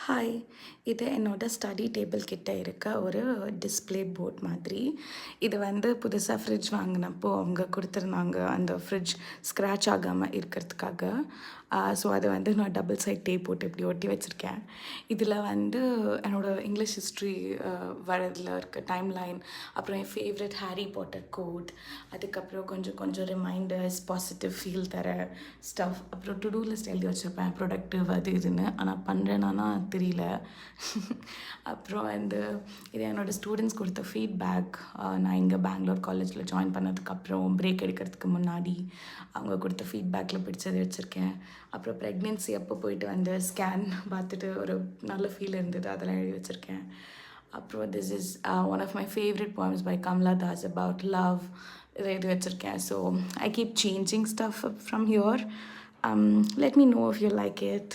Hi! இது என்னோட study table கிட்ட இருக்க ஒரு டிஸ்ப்ளே போர்ட் மாதிரி. இது வந்து புதுசா ஃப்ரிட்ஜ் வாங்குனப்போ அவங்க குடுத்துருந்தாங்க. அந்த ஃப்ரிட்ஜ் ஸ்க்ராட்ச் ஆகாம இருக்கிறதுக்காக. ஸோ அத வந்து நான் டபுள் சைட் டேப் போட்டு இப்படி ஒட்டி வச்சிருக்கேன். இதில வந்து என்னோட இங்கிலீஷ் ஹிஸ்ட்ரி வரதில இருக்க டைம் லைன், அப்புறம் என் ஃபேவரட் ஹாரி பாட்டர் கோட், அதுக்கப்புறம் கொஞ்சம் கொஞ்சம் ரிமைண்டர்ஸ், பாசிட்டிவ் ஃபீல் தர ஸ்டஃப், அப்புறம் டு டூ லிஸ்ட் எழுதி வச்சிருப்பேன். ப்ரொடக்டிவ் அது இதுன்னு. ஆனா பண்றேனான்னா தெரியல. அப்புறம் வந்து இது என்னோட ஸ்டூடெண்ட்ஸ் குடுத்த ஃபீட்பேக். நான் இங்க பெங்களூர் காலேஜ்ல ஜாயின் பண்ணதுக்கப்புறம், பிரேக் எடுக்கிறதுக்கு முன்னாடி அவங்க குடுத்த ஃபீட்பேக்ல பிடிச்சது வச்சிருக்கேன். அப்புறம் ப்ரெக்னன்சி அப்போ போயிட்டு வந்து ஸ்கேன் பார்த்துட்டு ஒரு நல்ல ஃபீல் இருந்தது. அதெல்லாம் எழுதி வச்சிருக்கேன். அப்புறம் this is one of my favourite poems by Kamala Das about love. இத எழுதி வச்சிருக்கேன். So I keep changing stuff from here. Let me know if you like it.